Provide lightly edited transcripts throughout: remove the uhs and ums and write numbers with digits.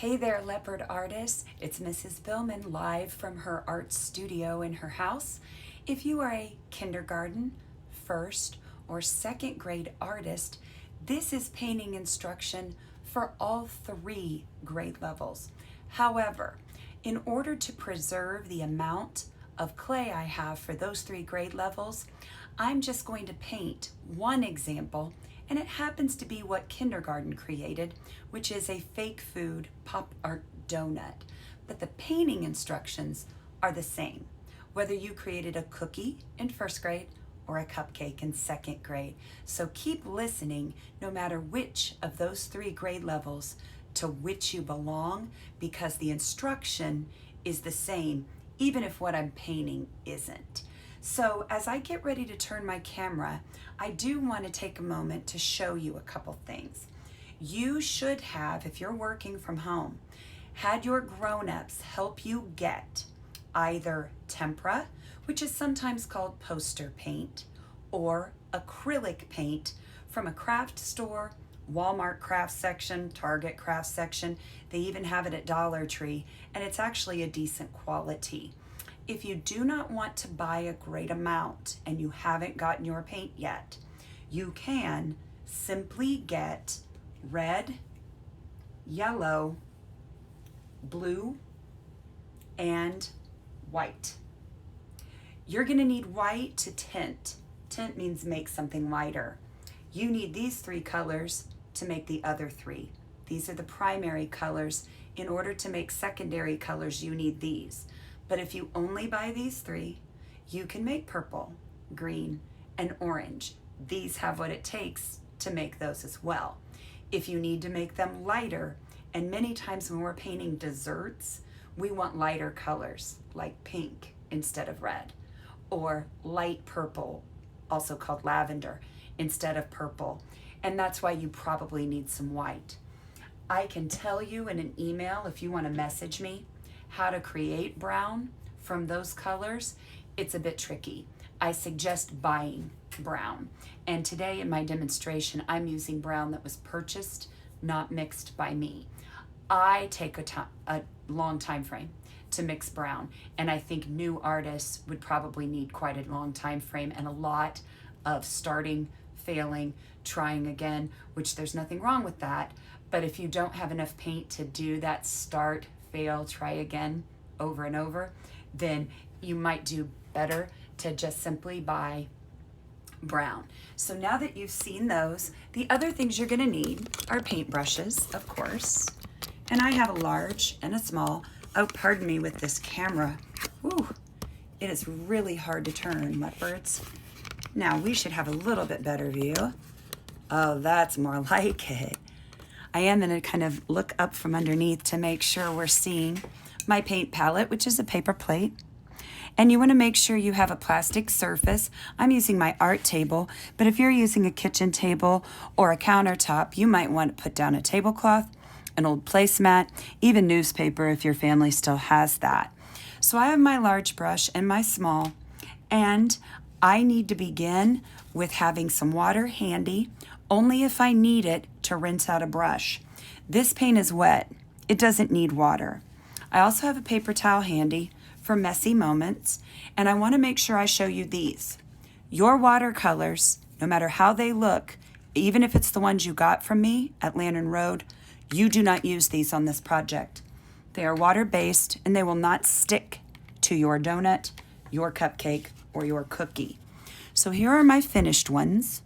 Hey there, leopard artists. It's Mrs. Billman live from her art studio in her house. If you are a kindergarten, first, or second grade artist, this is painting instruction for all 3 grade levels. However, in order to preserve the amount of clay I have for those 3 grade levels, I'm just going to paint one example, and it happens to be what kindergarten created, which is a fake food pop art donut. But the painting instructions are the same, whether you created a cookie in first grade or a cupcake in second grade. So keep listening no matter which of those 3 grade levels to which you belong, because the instruction is the same, even if what I'm painting isn't. So as I get ready to turn my camera, I do want to take a moment to show you a couple things. You should have, if you're working from home, had your grown-ups help you get either tempera, which is sometimes called poster paint, or acrylic paint from a craft store, Walmart craft section, Target craft section. They even have it at Dollar Tree, and it's actually a decent quality. If you do not want to buy a great amount and you haven't gotten your paint yet, you can simply get red, yellow, blue, and white. You're going to need white to tint. Tint means make something lighter. You need these 3 colors to make the other 3. These are the primary colors. In order to make secondary colors, you need these. But if you only buy these 3, you can make purple, green, and orange. These have what it takes to make those as well. If you need to make them lighter, and many times when we're painting desserts, we want lighter colors like pink instead of red, or light purple, also called lavender, instead of purple. And that's why you probably need some white. I can tell you in an email, if you want to message me, how to create brown from those colors. It's a bit tricky. I suggest buying brown. And today in my demonstration, I'm using brown that was purchased, not mixed by me. I take a long time frame to mix brown, and I think new artists would probably need quite a long time frame and a lot of starting, failing, trying again, which there's nothing wrong with that. But if you don't have enough paint to do that start, fail, try again over and over, then you might do better to just simply buy brown. So now that you've seen those, the other things you're going to need are paintbrushes, of course. And I have a large and a small. Oh, pardon me with this camera. Whew, it is really hard to turn, leopards. Now we should have a little bit better view. Oh, that's more like it. I am going to kind of look up from underneath to make sure we're seeing my paint palette, which is a paper plate. And you want to make sure you have a plastic surface. I'm using my art table, but if you're using a kitchen table or a countertop, you might want to put down a tablecloth, an old placemat, even newspaper if your family still has that. So I have my large brush and my small, and I need to begin with having some water handy, only if I need it to rinse out a brush. This paint is wet. It doesn't need water. I also have a paper towel handy for messy moments, and I want to make sure I show you these. Your watercolors, no matter how they look, even if it's the ones you got from me at Lantern Road, you do not use these on this project. They are water-based, and they will not stick to your donut, your cupcake, or your cookie. So here are my finished ones.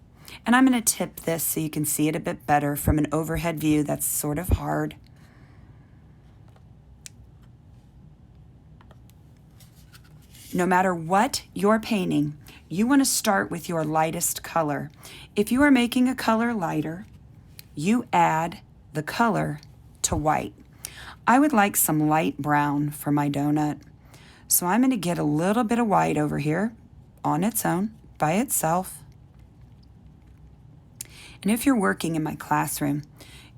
And I'm going to tip this so you can see it a bit better from an overhead view. That's sort of hard. No matter what you're painting, you want to start with your lightest color. If you are making a color lighter, you add the color to white. I would like some light brown for my donut. So I'm going to get a little bit of white over here on its own, by itself. And if you're working in my classroom,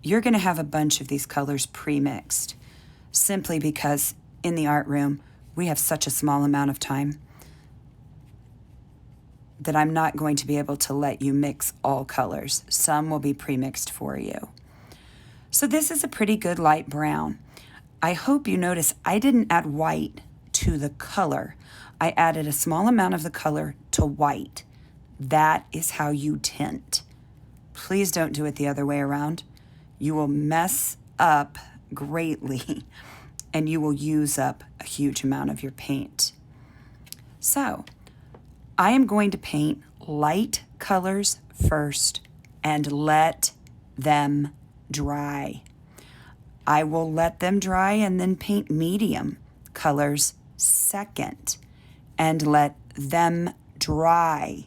you're going to have a bunch of these colors pre-mixed, simply because in the art room, we have such a small amount of time that I'm not going to be able to let you mix all colors. Some will be pre-mixed for you. So this is a pretty good light brown. I hope you notice I didn't add white to the color. I added a small amount of the color to white. That is how you tint. Please don't do it the other way around. You will mess up greatly and you will use up a huge amount of your paint. So, I am going to paint light colors first and let them dry. I will let them dry and then paint medium colors second and let them dry.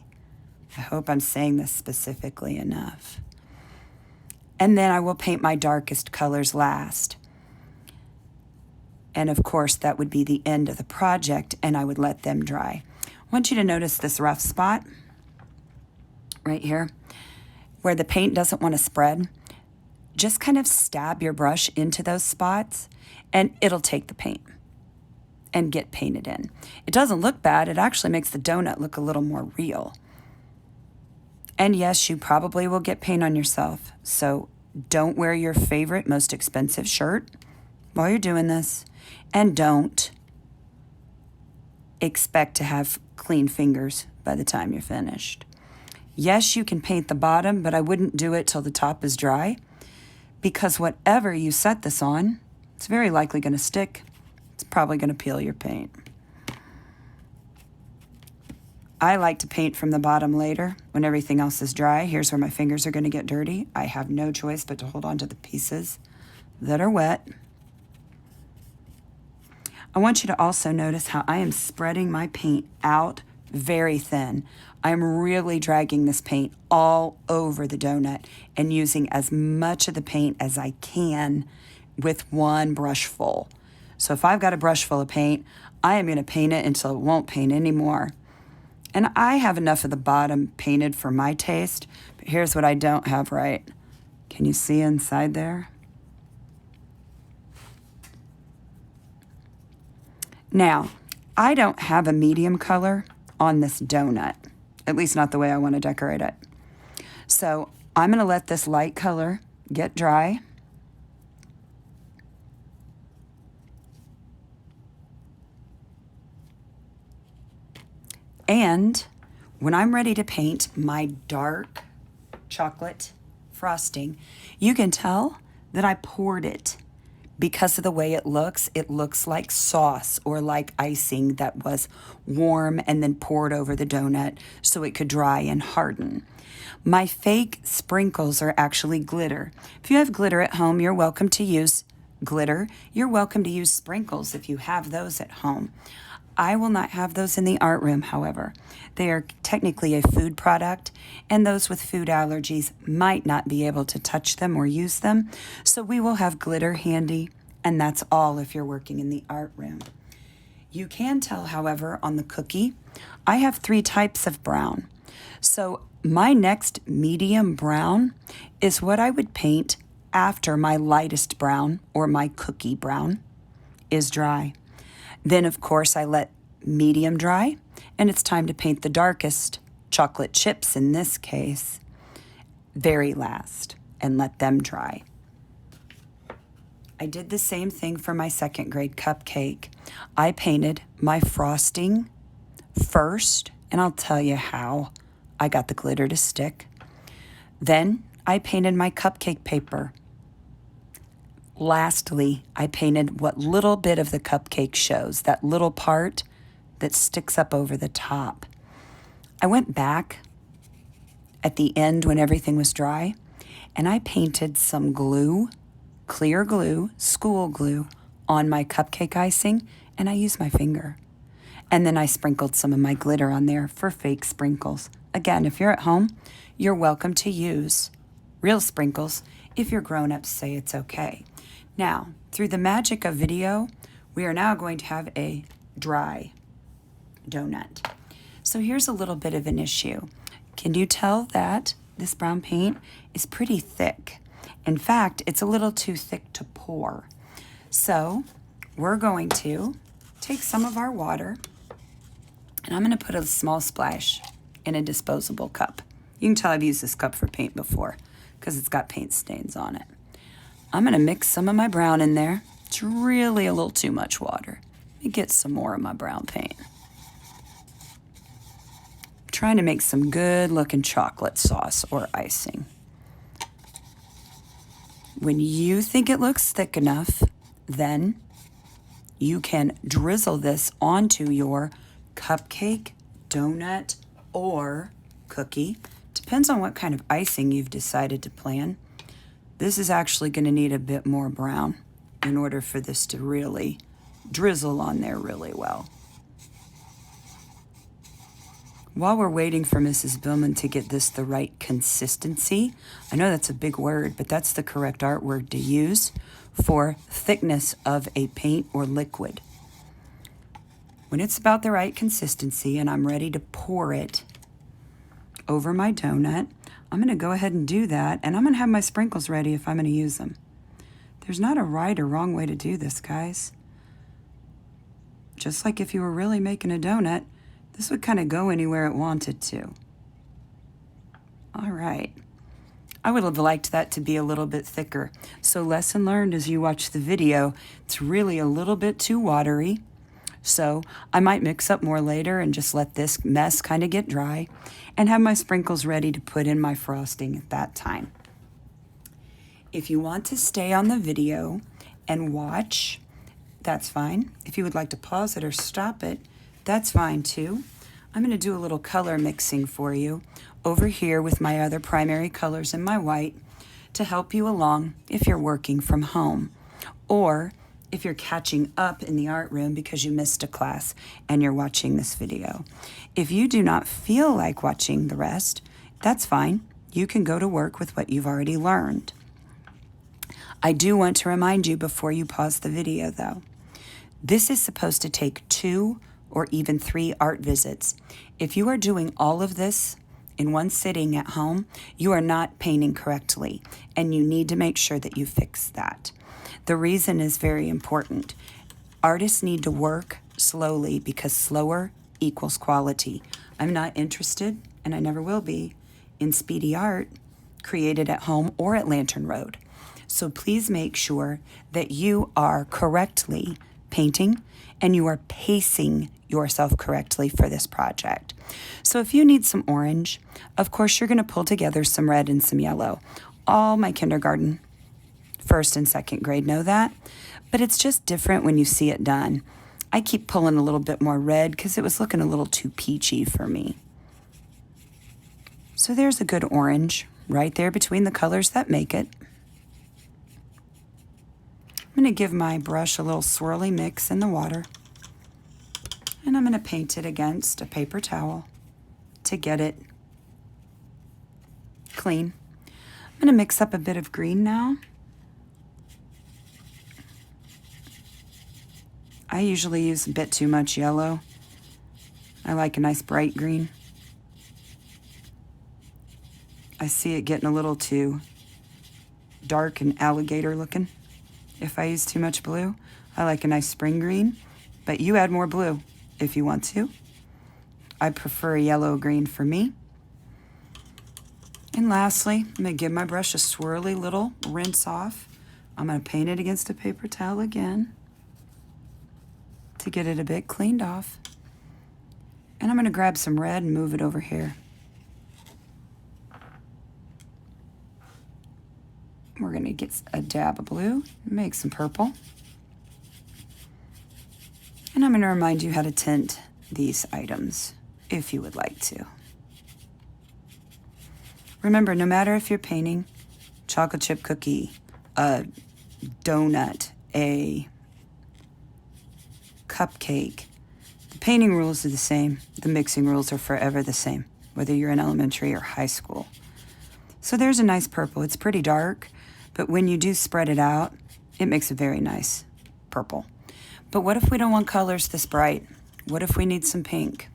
I hope I'm saying this specifically enough. And then I will paint my darkest colors last. And of course, that would be the end of the project, and I would let them dry. I want you to notice this rough spot right here where the paint doesn't want to spread. Just kind of stab your brush into those spots and it'll take the paint and get painted in. It doesn't look bad. It actually makes the donut look a little more real. And yes, you probably will get paint on yourself. So don't wear your favorite, most expensive shirt while you're doing this. And don't expect to have clean fingers by the time you're finished. Yes, you can paint the bottom, but I wouldn't do it till the top is dry, because whatever you set this on, it's very likely going to stick. It's probably going to peel your paint. I like to paint from the bottom later when everything else is dry. Here's where my fingers are going to get dirty. I have no choice but to hold on to the pieces that are wet. I want you to also notice how I am spreading my paint out very thin. I'm really dragging this paint all over the donut and using as much of the paint as I can with one brush full. So if I've got a brush full of paint, I am going to paint it until it won't paint anymore. And I have enough of the bottom painted for my taste, but here's what I don't have right. Can you see inside there? Now, I don't have a medium color on this donut, at least not the way I want to decorate it. So I'm going to let this light color get dry. And when I'm ready to paint my dark chocolate frosting, you can tell that I poured it. Because of the way it looks like sauce or like icing that was warm and then poured over the donut so it could dry and harden. My fake sprinkles are actually glitter. If you have glitter at home, you're welcome to use glitter. You're welcome to use sprinkles if you have those at home. I will not have those in the art room, however. They are technically a food product, and those with food allergies might not be able to touch them or use them, so we will have glitter handy, and that's all if you're working in the art room. You can tell, however, on the cookie, I have 3 types of brown. So my next medium brown is what I would paint after my lightest brown, or my cookie brown, is dry. Then, of course, I let medium dry, and it's time to paint the darkest, chocolate chips in this case, very last, and let them dry. I did the same thing for my 2nd grade cupcake. I painted my frosting first, and I'll tell you how I got the glitter to stick. Then I painted my cupcake paper. Lastly, I painted what little bit of the cupcake shows, that little part that sticks up over the top. I went back at the end when everything was dry, and I painted some glue, clear glue, school glue, on my cupcake icing, and I used my finger. And then I sprinkled some of my glitter on there for fake sprinkles. Again, if you're at home, you're welcome to use real sprinkles if your grown-ups say it's okay. Now, through the magic of video, we are now going to have a dry donut. So here's a little bit of an issue. Can you tell that this brown paint is pretty thick? In fact, it's a little too thick to pour. So we're going to take some of our water, and I'm going to put a small splash in a disposable cup. You can tell I've used this cup for paint before because it's got paint stains on it. I'm going to mix some of my brown in there, It's really a little too much water. Let me get some more of my brown paint. I'm trying to make some good looking chocolate sauce or icing. When you think it looks thick enough, then you can drizzle this onto your cupcake, donut, or cookie. Depends on what kind of icing you've decided to plan. This is actually going to need a bit more brown in order for this to really drizzle on there really well. While we're waiting for Mrs. Billman to get this the right consistency, I know that's a big word, but that's the correct art word to use for thickness of a paint or liquid. When it's about the right consistency and I'm ready to pour it over my donut, I'm going to go ahead and do that, and I'm going to have my sprinkles ready if I'm going to use them. There's not a right or wrong way to do this, guys. Just like if you were really making a donut, this would kind of go anywhere it wanted to. All right. I would have liked that to be a little bit thicker. So lesson learned as you watch the video, it's really a little bit too watery. So I might mix up more later and just let this mess kind of get dry and have my sprinkles ready to put in my frosting at that time. If you want to stay on the video and watch, that's fine. If you would like to pause it or stop it, that's fine too. I'm going to do a little color mixing for you over here with my other primary colors and my white to help you along if you're working from home or if you're catching up in the art room because you missed a class and you're watching this video. If you do not feel like watching the rest, that's fine. You can go to work with what you've already learned. I do want to remind you before you pause the video though, this is supposed to take 2 or even 3 art visits. If you are doing all of this in one sitting at home, you are not painting correctly, and you need to make sure that you fix that. The reason is very important. Artists need to work slowly because slower equals quality. I'm not interested, and I never will be, in speedy art created at home or at Lantern Road. So please make sure that you are correctly painting and you are pacing yourself correctly for this project. So if you need some orange, of course you're going to pull together some red and some yellow. All my kindergarten, 1st and 2nd grade know that, but it's just different when you see it done. I keep pulling a little bit more red because it was looking a little too peachy for me. So there's a good orange right there between the colors that make it. I'm going to give my brush a little swirly mix in the water, and I'm going to paint it against a paper towel to get it clean. I'm going to mix up a bit of green now. I usually use a bit too much yellow. I like a nice bright green. I see it getting a little too dark and alligator looking. If I use too much blue, I like a nice spring green, but you add more blue if you want to. I prefer a yellow green for me. And lastly, I'm going to give my brush a swirly little rinse off. I'm going to paint it against a paper towel again to get it a bit cleaned off. And I'm going to grab some red and move it over here. We're going to get a dab of blue, make some purple. And I'm going to remind you how to tint these items if you would like to. Remember, no matter if you're painting chocolate chip cookie, a donut, a cupcake, the painting rules are the same. The mixing rules are forever the same, whether you're in elementary or high school. So there's a nice purple. It's pretty dark, but when you do spread it out, it makes a very nice purple. But what if we don't want colors this bright? What if we need some pink?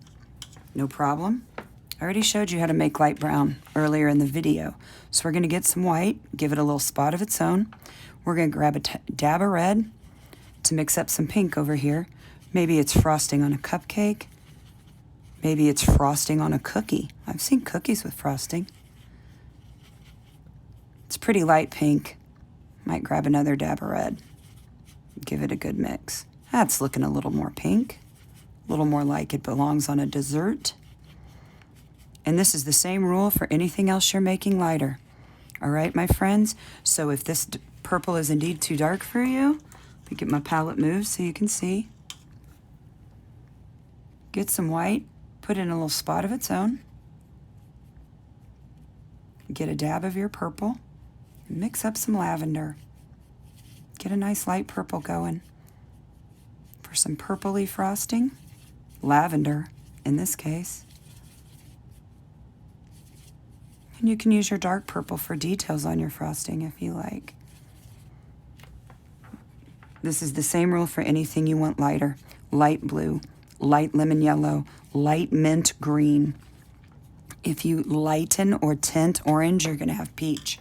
No problem. I already showed you how to make light brown earlier in the video. So we're going to get some white, give it a little spot of its own. We're going to grab a dab of red to mix up some pink over here. Maybe it's frosting on a cupcake. Maybe it's frosting on a cookie. I've seen cookies with frosting. It's pretty light pink. Might grab another dab of red. Give it a good mix. That's looking a little more pink, a little more like it belongs on a dessert. And this is the same rule for anything else you're making lighter. All right, my friends? So if this purple is indeed too dark for you, let me get my palette moved so you can see. Get some white, put in a little spot of its own. Get a dab of your purple. Mix up some lavender. Get a nice light purple going. For some purpley frosting, lavender in this case. And you can use your dark purple for details on your frosting if you like. This is the same rule for anything you want lighter. Light blue, light lemon yellow, light mint green. If you lighten or tint orange, you're going to have peach.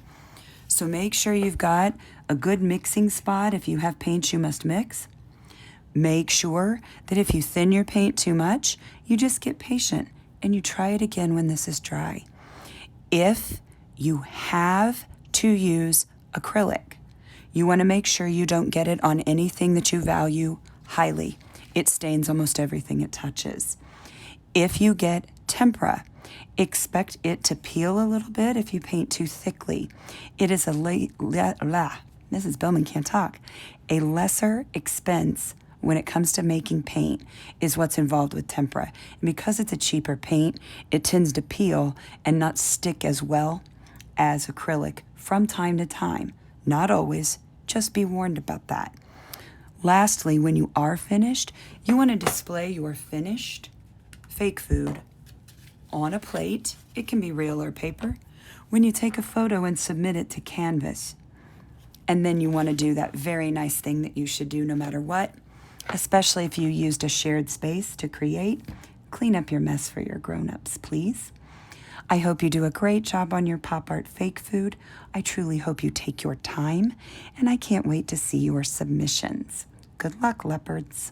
So make sure you've got a good mixing spot. If you have paints you must mix, make sure that if you thin your paint too much, you just get patient and you try it again when this is dry. If you have to use acrylic, you want to make sure you don't get it on anything that you value highly. It stains almost everything it touches. If you get tempera, expect it to peel a little bit if you paint too thickly. It is Mrs. Billman can't talk. A lesser expense when it comes to making paint is what's involved with tempera. And because it's a cheaper paint, it tends to peel and not stick as well as acrylic from time to time. Not always, just be warned about that. Lastly, when you are finished, you want to display your finished fake food on a plate. It can be real or paper. When you take a photo and submit it to Canvas. And then you want to do that very nice thing that you should do no matter what, especially if you used a shared space to create. Clean up your mess for your grown-ups, please. I hope you do a great job on your pop art fake food. I truly hope you take your time, and I can't wait to see your submissions. Good luck, leopards.